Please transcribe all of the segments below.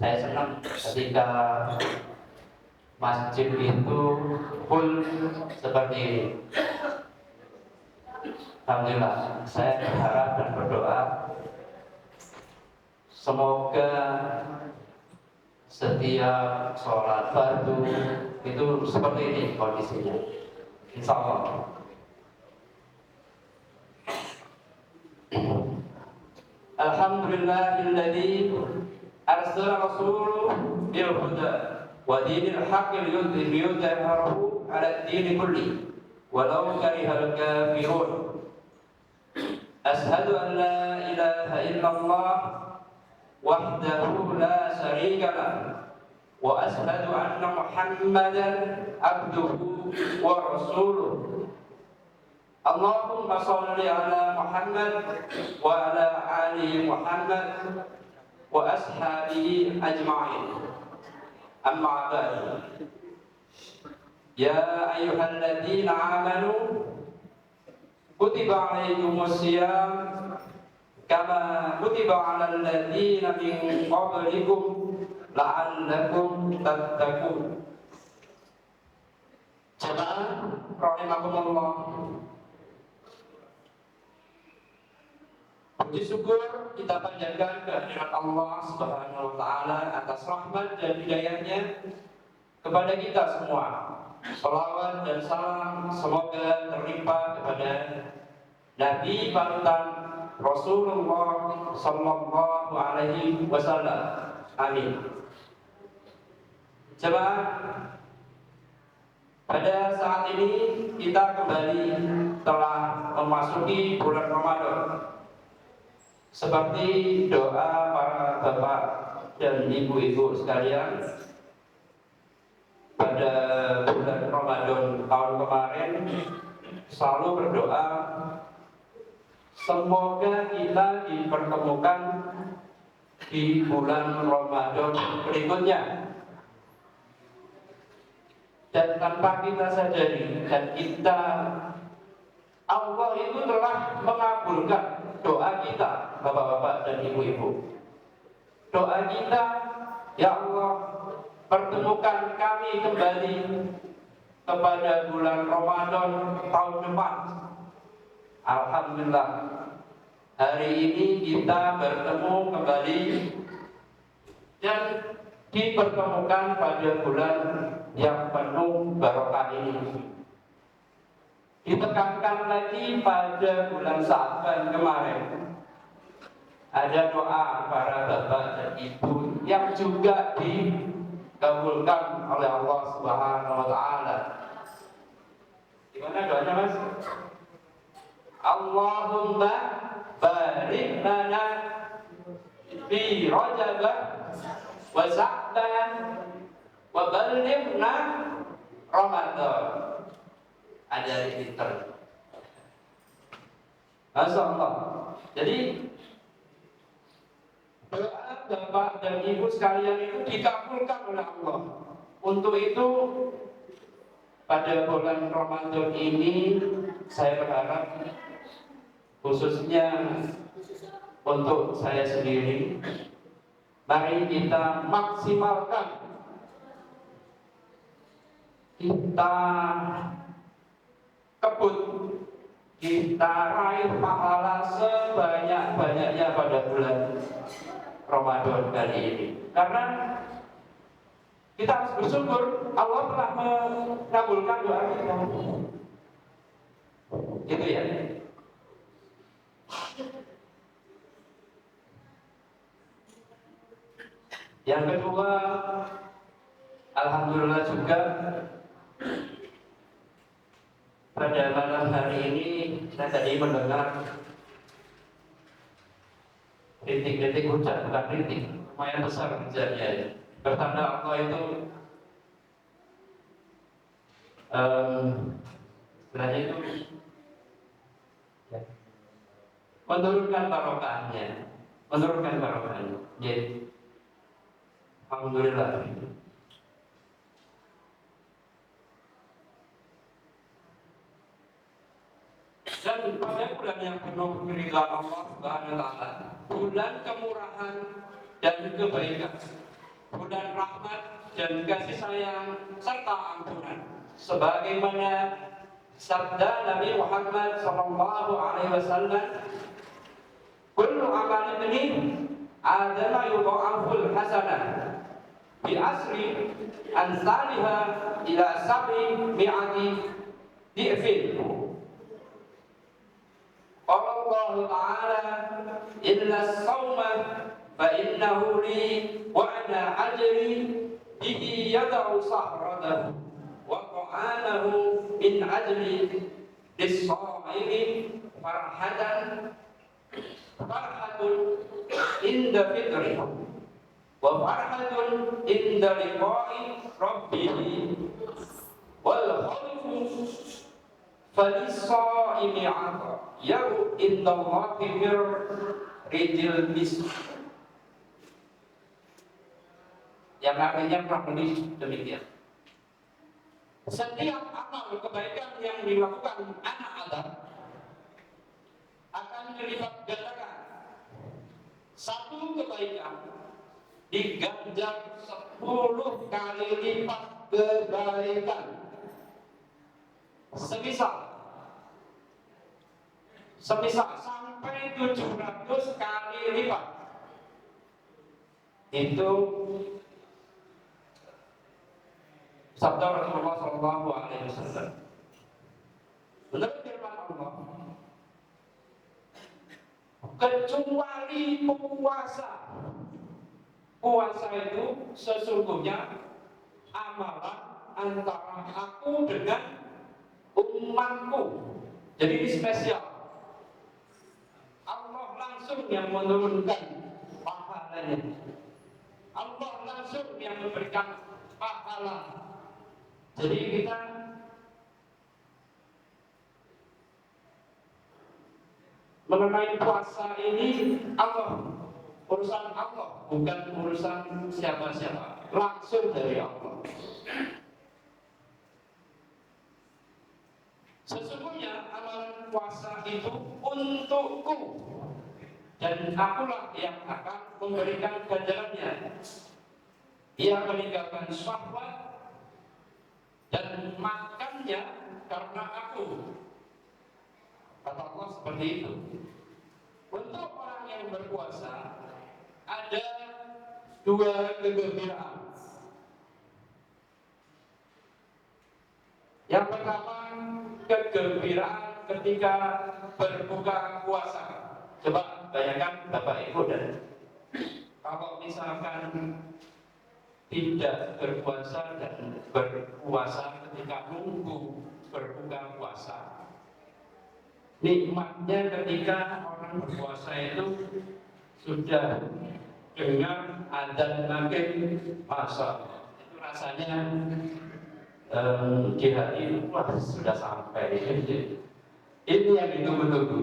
Saya senang ketika masjid itu full seperti ini. Alhamdulillah, saya berharap dan berdoa semoga setiap sholat fardu itu seperti ini kondisinya, insya Allah. Alhamdulillahilladzi arsala rasulahu bil huda wa dinil haqqi liyudhhirahu 'ala ad-din kulli walau karihal kafirun. Ashhadu an la ilaha illallah wahdahu la syarika lah wa ashhadu anna Muhammadan abduhu wa rasuluh. Allahumma shalli ala Muhammad wa ala ali Muhammad wa ashabihi ajma'in. Amma ba'du. Ya ayyuhalladzina amanu kutiba alaikumus syiyam kama kutiba alal ladzina min qablikum la'allakum tattaqun. Jemaah rahimakumullah, puji syukur kita panjatkan kehadirat Allah Subhanahu wa taala atas rahmat dan hidayahnya kepada kita semua. Shalawat dan salam semoga terlimpah kepada Nabi panutan Rasulullah sallallahu alaihi wasallam. Amin. Jemaah, pada saat ini kita kembali telah memasuki bulan Ramadan. Seperti doa para bapak dan ibu-ibu sekalian, pada bulan Ramadan tahun kemarin selalu berdoa semoga kita dipertemukan di bulan Ramadan berikutnya. Dan tanpa kita sadari dan kita, Allah itu telah mengabulkan doa kita, bapak-bapak dan ibu-ibu. Doa kita, ya Allah, pertemukan kami kembali kepada bulan Ramadan tahun depan. Alhamdulillah, hari ini kita bertemu kembali dan dipertemukan pada bulan yang penuh barokah ini. Ditekankan lagi pada bulan Sya'ban kemarin, ada doa para bapak dan ibu yang juga dikabulkan oleh Allah Subhanahu wa taala. Gimana doanya, Mas? Allahumma barik lana fi Rajab wa Sya'ban wa ballighna Ramadan. Ada di Twitter. Masya Allah. Jadi doa bapak dan ibu sekalian itu dikabulkan oleh Allah. Untuk itu pada bulan Ramadan ini saya berharap khususnya untuk saya sendiri, mari kita maksimalkan, kita kebut, kita raih pahala sebanyak-banyaknya pada bulan Ramadan kali ini. Karena kita harus bersyukur Allah telah mengabulkan doa kita. Gitu ya. Yang kedua, alhamdulillah juga pada malam hari ini saya tadi mendengar kritik hujan, bukan kritik, lumayan besar hujannya. Bertanda Allah itu sebenarnya itu menurunkan barokahnya. Jadi alhamdulillah. Dan pada bulan yang penuh keridhaan Allah Subhanahu wa taala, bulan kemurahan dan kebaikan, bulan rahmat dan kasih sayang serta ampunan, sebagaimana sabda Nabi Muhammad sallallahu alaihi wasallam, kullu amal ibni adama yudha'aful hasanah bi asri amsalha ila sab'i mi'ati di'fin. Qala Allah Ta'ala, illa as-sawma fa innahu li wa ana ajri bihi yad'u sahratahu wa ta'anahu min ajli lis-sa'imi farhatun inda fitri wa farhatun inda liqa'i rabbih wal khawfu falis-sa'imi 'ata yaru indallahi mir rijil bis. Yang artinya kurang lebih demikian. Setiap amal kebaikan yang dilakukan anak Adam akan dilipat gandakan. Satu kebaikan diganjar 10 kali lipat kebaikan. Semisal sampai 700 kali lipat. Itu sabda Rasulullah sallallahu alaihi wasallam. Menurut firman Allah, kecuali puasa itu sesungguhnya amalan antara aku dengan umatku. Jadi ini spesial. Allah langsung yang menurunkan pahalanya. Allah langsung yang memberikan pahala. Jadi kita mengenai puasa ini urusan Allah, bukan urusan siapa-siapa, langsung dari Allah. Sesungguhnya amalan puasa itu untukku dan akulah yang akan memberikan ganjarannya. Ia meninggalkan syahwat dan makannya karena aku. Kata Allah seperti itu. Untuk orang yang berpuasa ada 2 kegembiraan. Yang pertama, kegembiraan ketika berbuka puasa. Coba bayangkan Bapak Ibu, dan kalau misalkan tidak berpuasa dan berpuasa ketika nunggu berbuka puasa, nikmatnya ketika orang berpuasa itu sudah dengar adzan maghrib, masa itu rasanya di hati, wah sudah sampai. Ini yang ditunggu-tunggu.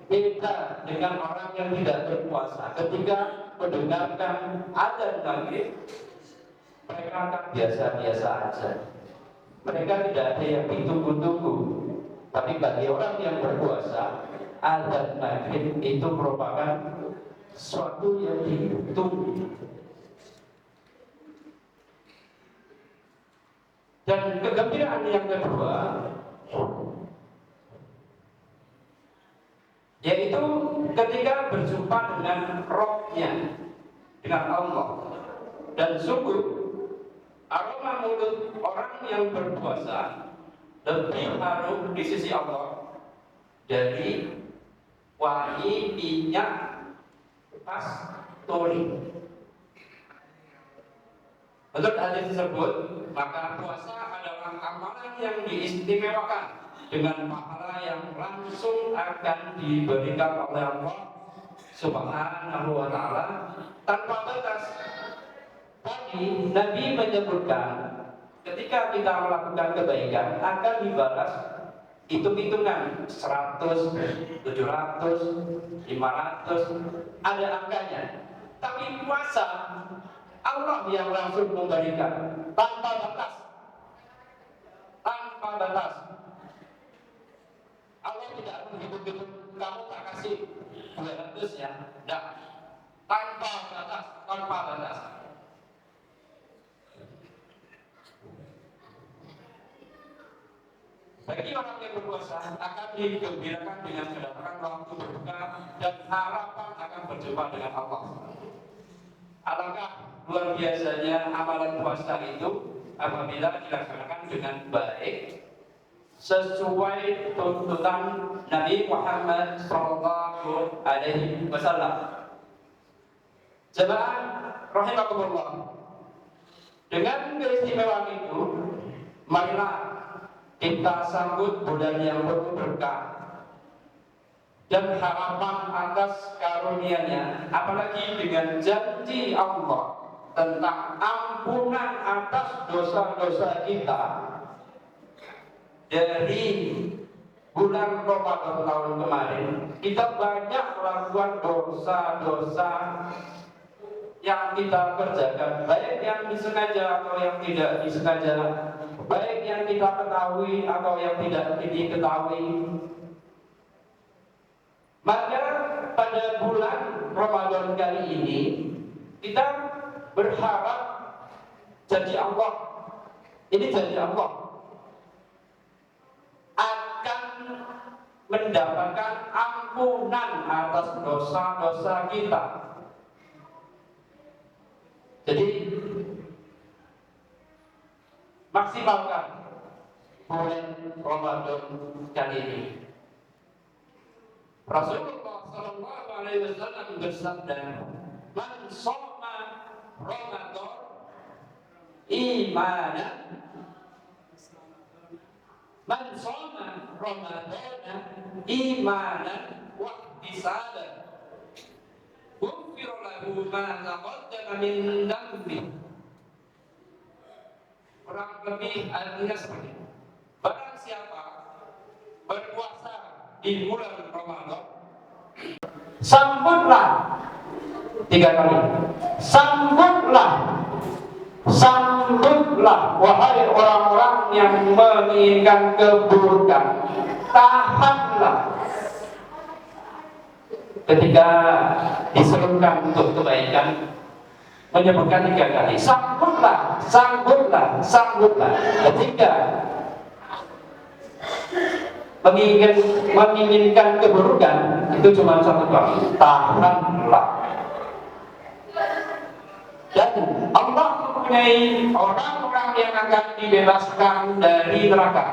Beda dengan orang yang tidak berpuasa, ketika mendengarkan adzan maghrib, mereka akan biasa-biasa aja. Mereka tidak ada yang ditunggu-tunggu. Tapi bagi orang yang berpuasa, adzan maghrib itu merupakan sesuatu yang ditunggu. Dan kegembiraan yang kedua, yaitu ketika berjumpa dengan Rabb-nya, dengan Allah. Dan sungguh aroma mulut orang yang berpuasa lebih harum di sisi Allah dari wangi minyak kasturi. Menurut hadis tersebut, maka puasa adalah amalan yang diistimewakan dengan pahala yang langsung akan diberikan oleh Allah Subhanahu wa Ta'ala tanpa batas. Tadi Nabi menyebutkan ketika kita melakukan kebaikan akan dibalas hitung-hitungan 100, 700, 500, ada angkanya. Tapi puasa Allah yang langsung memberikan tanpa batas. Tanpa batas. Allah tidak menghitung-hitung, kamu tak kasih 200 ya. Tidak. Tanpa batas, tanpa batas. Bagi orang yang berpuasa akan digembirakan dengan kedatangan waktu berbuka dan harapan akan berjumpa dengan Allah. Alangkah luar biasanya amalan puasa itu apabila dilaksanakan dengan baik sesuai tuntutan Nabi Muhammad SAW. Jemaah rahimakumullah, dengan keistimewaan itu, marilah kita sambut bulan yang penuh berkah dan harapan atas karunia-Nya, apalagi dengan janji Allah tentang ampunan atas dosa-dosa kita dari bulan Ramadan tahun kemarin. Kita banyak melakukan dosa-dosa yang kita kerjakan, baik yang disengaja atau yang tidak disengaja, baik yang kita ketahui atau yang tidak diketahui. Maka pada bulan Ramadan kali ini kita berharap janji Allah, ini janji Allah, akan mendapatkan ampunan atas dosa-dosa kita. Jadi maksimalkan bulan Ramadan kali ini. Rasulullah Sallallahu Alaihi Wasallam bersabda, "Man shoma Ramadan imanan, man shoma Ramadan imanan wa ihtisaban, ghufira lahu ma taqaddama min dhanbi." Kurang lebih artinya seperti ini. Barang siapa berpuasa di bulan Ramadan, sambutlah 3 kali. Sambutlah wahai orang-orang yang menginginkan keburukan, tahanlah ketika diserukan untuk kebaikan, menyebutkan 3 kali. Sambutlah. Ketika menginginkan keburukan, itu cuma 1 kali. Tahanlah. Dan Allah mempunyai orang-orang yang akan dibebaskan dari neraka.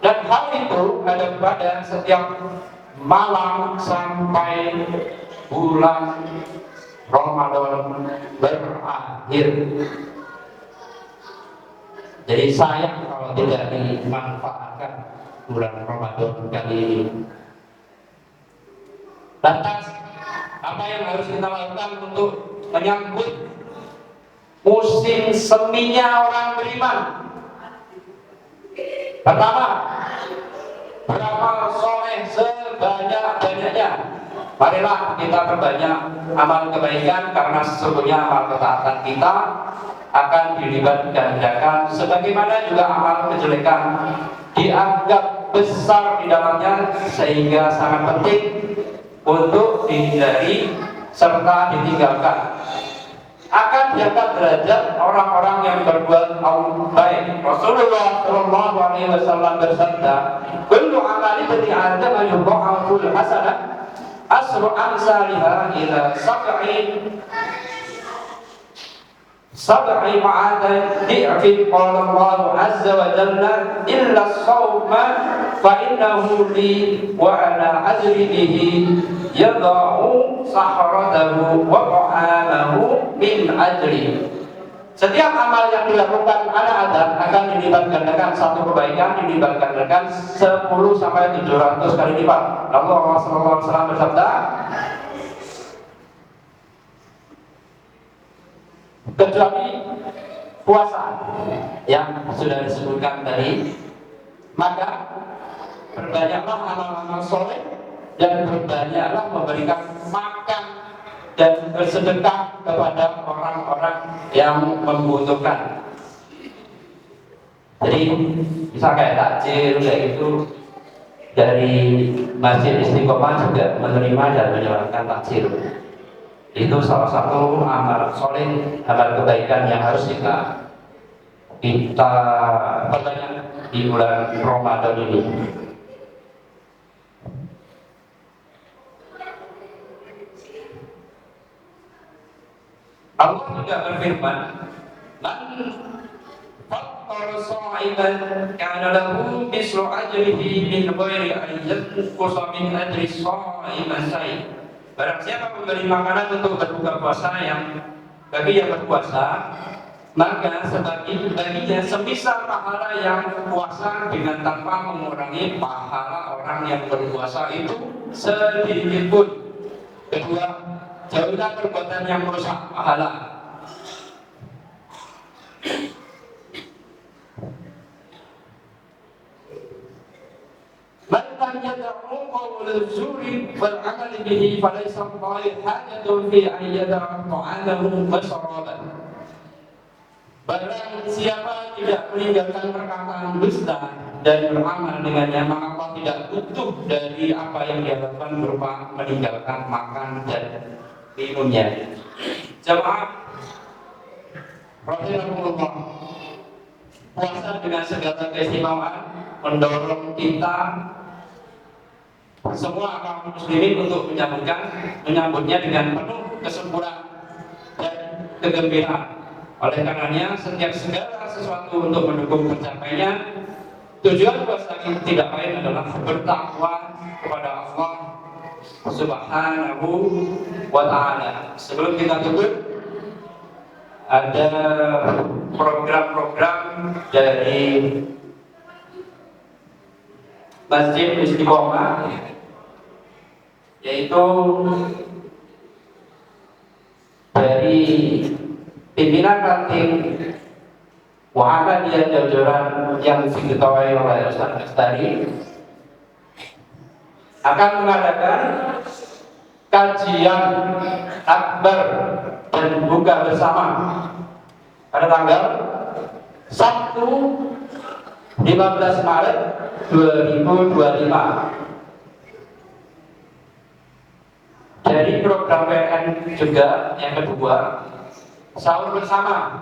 Dan hal itu ada pada setiap malam sampai bulan Ramadan berakhir. Jadi sayang kalau tidak dimanfaatkan bulan Ramadan kali ini. Lantas, apa yang harus kita lakukan untuk menyambut musim seminya orang beriman? Pertama, beramal soleh sebanyak-banyaknya. Marilah kita perbanyak amal kebaikan, karena sesungguhnya amal ketaatan kita akan dilipat gandakan, sebagaimana juga amal kejelekan dianggap besar di dalamnya, sehingga sangat penting untuk dihindari serta ditinggalkan. Akan diangkat derajat orang-orang yang berbuat baik. Rasulullah Shallallahu Alaihi Wasallam bersabda, "Kullu amali bani Adam yudha'aful hasanah asru amsalha ila sab'i ma'adan di'fin." Qala Allah azza wa jalla, "Illa as-sawma fa innahu li wa ana ajri bihi yada'u sahratahu wa ta'amahu min ajri." Setiap amal yang dilakukan anak Adam akan dilipat gandakan, satu kebaikan dilipat gandakan 10 sampai 700 kali lipat. Lalu Allah SAW bersabda, kecuali puasa yang sudah disebutkan tadi, maka perbanyaklah amal-amal soleh dan perbanyaklah memberikan makan dan bersedekah kepada orang-orang yang membutuhkan. Jadi bisa kayak takjil kayak gitu, dari Masjid Istiqomah juga menerima dan menjalankan takjil. Itu salah satu amal soleh, amal kebaikan yang harus kita kita perbanyak di bulan Ramadan ini. Allah juga berfirman, "Man fattara sha'iban kana lahu mislu ajrihi min ghairi an yanqusa min ajri sha'iman syai'." Barang siapa memberi makanan untuk berbuka puasa bagi yang berpuasa, maka baginya semisal pahala yang puasa dengan tanpa mengurangi pahala orang yang berpuasa itu sedikit pun. Kedua, jauhlah perbuatan yang merusak pahala. Man lam yad'u qawla zuri wal 'amal bihi falaysa lillahi hajatun fi an yad'a ta'amahu wa sharabahu. Barang siapa tidak meninggalkan perkataan dusta dan beramal dengannya, maka Allah tidak butuh dari apa yang dia lakukan berupa meninggalkan makan dan minumnya. Jemaah rahimahullah, puasa dengan segala keistimewaan mendorong kita semua kaum muslimin untuk menyambutnya dengan penuh kesempurnaan dan kegembiraan. Oleh karenanya, setiap segala sesuatu untuk mendukung tercapainya tujuan puasa ini tidak lain adalah bertakwa kepada Allah Subhanahu wa ta'ala. Sebelum kita tutup, ada program-program dari Masjid Istiqomah, yaitu dari pimpinan ranting Muhammadiyah jajaran yang diketuai oleh Ustaz Bestari akan mengadakan kajian akbar dan buka bersama pada tanggal Sabtu 15 Maret 2025. Dari program PN juga yang kedua, sahur bersama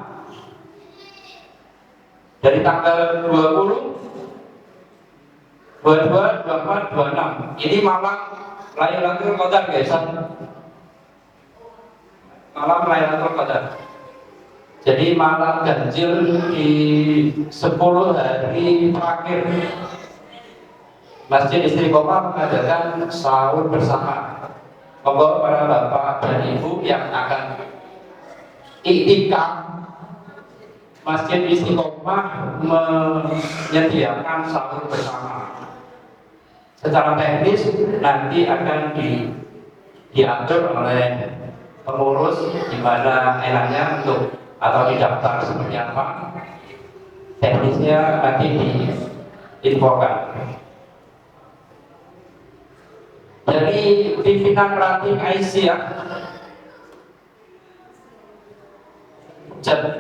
dari tanggal 20, 22, 24, 26. Ini malam Lailatul Qadar, guys. Malam Lailatul Qadar. Jadi malam ganjil di 10 hari terakhir. Masjid Istiqomah mengadakan sahur bersama. Monggo para bapak dan ibu yang akan iktikaf, Masjid Istiqomah menyediakan sahur bersama. Secara teknis nanti akan diatur oleh pengurus di mana enaknya untuk atau didaftar seperti apa. Teknisnya nanti diinfokan. Dari pimpinan ranting Aisyah,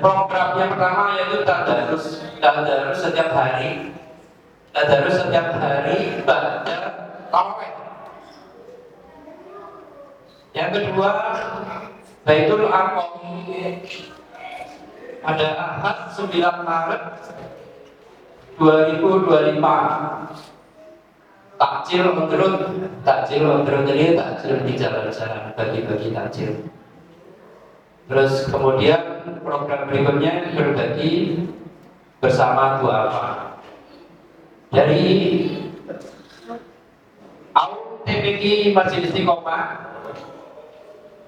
program yang pertama yaitu tadarus setiap hari, pada tarawih. Yang kedua, Baitul Aqam pada Ahad 9 Maret 2025. Takjil menurut ini takjil di jalan-jalan, bagi-bagi takjil. Terus kemudian program berikutnya berbagi bersama duafa. Dari TPQ Masjid Istiqomah,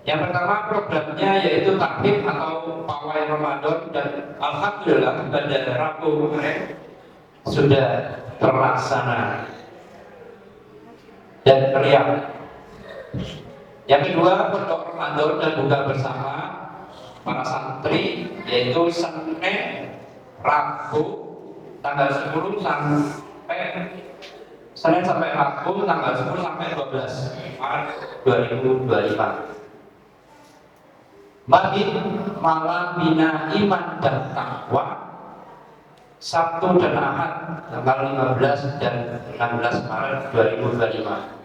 yang pertama programnya yaitu takbir atau pawai Ramadan, dan alhamdulillah pada Rabu kemarin sudah terlaksana dan meriah. Yang kedua, pondok Ramadan dan buka bersama para santri, yaitu Senin, Rabu tanggal 10 sampai Rabu tanggal 10 sampai 12 Maret 2025. Maghrib malam bina iman dan takwa, Sabtu dan Ahad tanggal 15 dan 16 Maret 2025.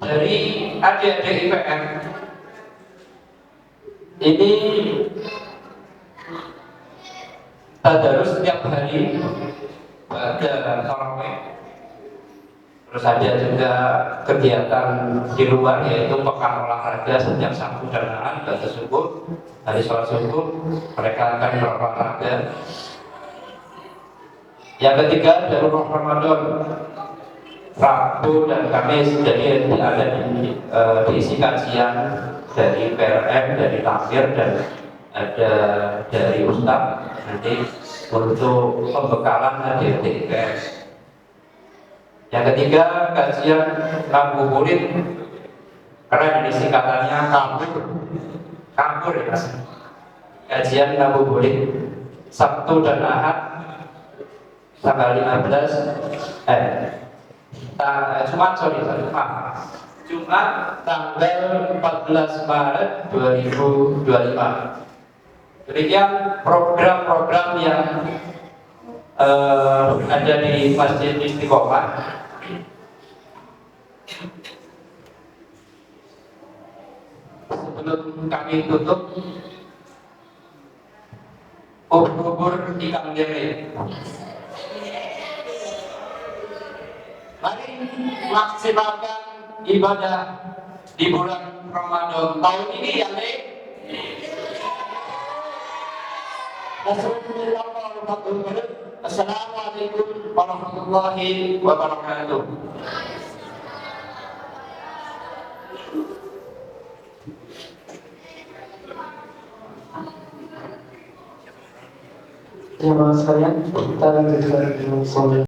Dari adik-adik IPM ini tadarus setiap hari pada tarawih. Terus ada juga kegiatan di luar, yaitu pekan olahraga setiap Sabtu dan Ahad pada subuh. Hari sholat subuh mereka akan berolahraga. Yang ketiga, Darurah Ramadan, Rabu dan Kamis. Jadi ada diisi kajian dari PLM, dari takfir, dan ada dari Ustaz nanti untuk pembekalan adik-adik IPS. Yang ketiga, kajian ngabuburit, karena ini singkatannya kabur ya mas. Kajian ngabuburit Sabtu dan Ahad tanggal 15 Jumat tanggal 14 Maret 2025. Demikian program-program yang ada di Masjid Istiqomah. Sebelum kami tutup, ubur-ubur ikan gere. Mari maksimalkan ibadah di bulan Ramadan tahun ini ya, Nek. Assalamualaikum warahmatullahi wabarakatuh. Jemaah sekalian, kita lanjutkan dengan sholat.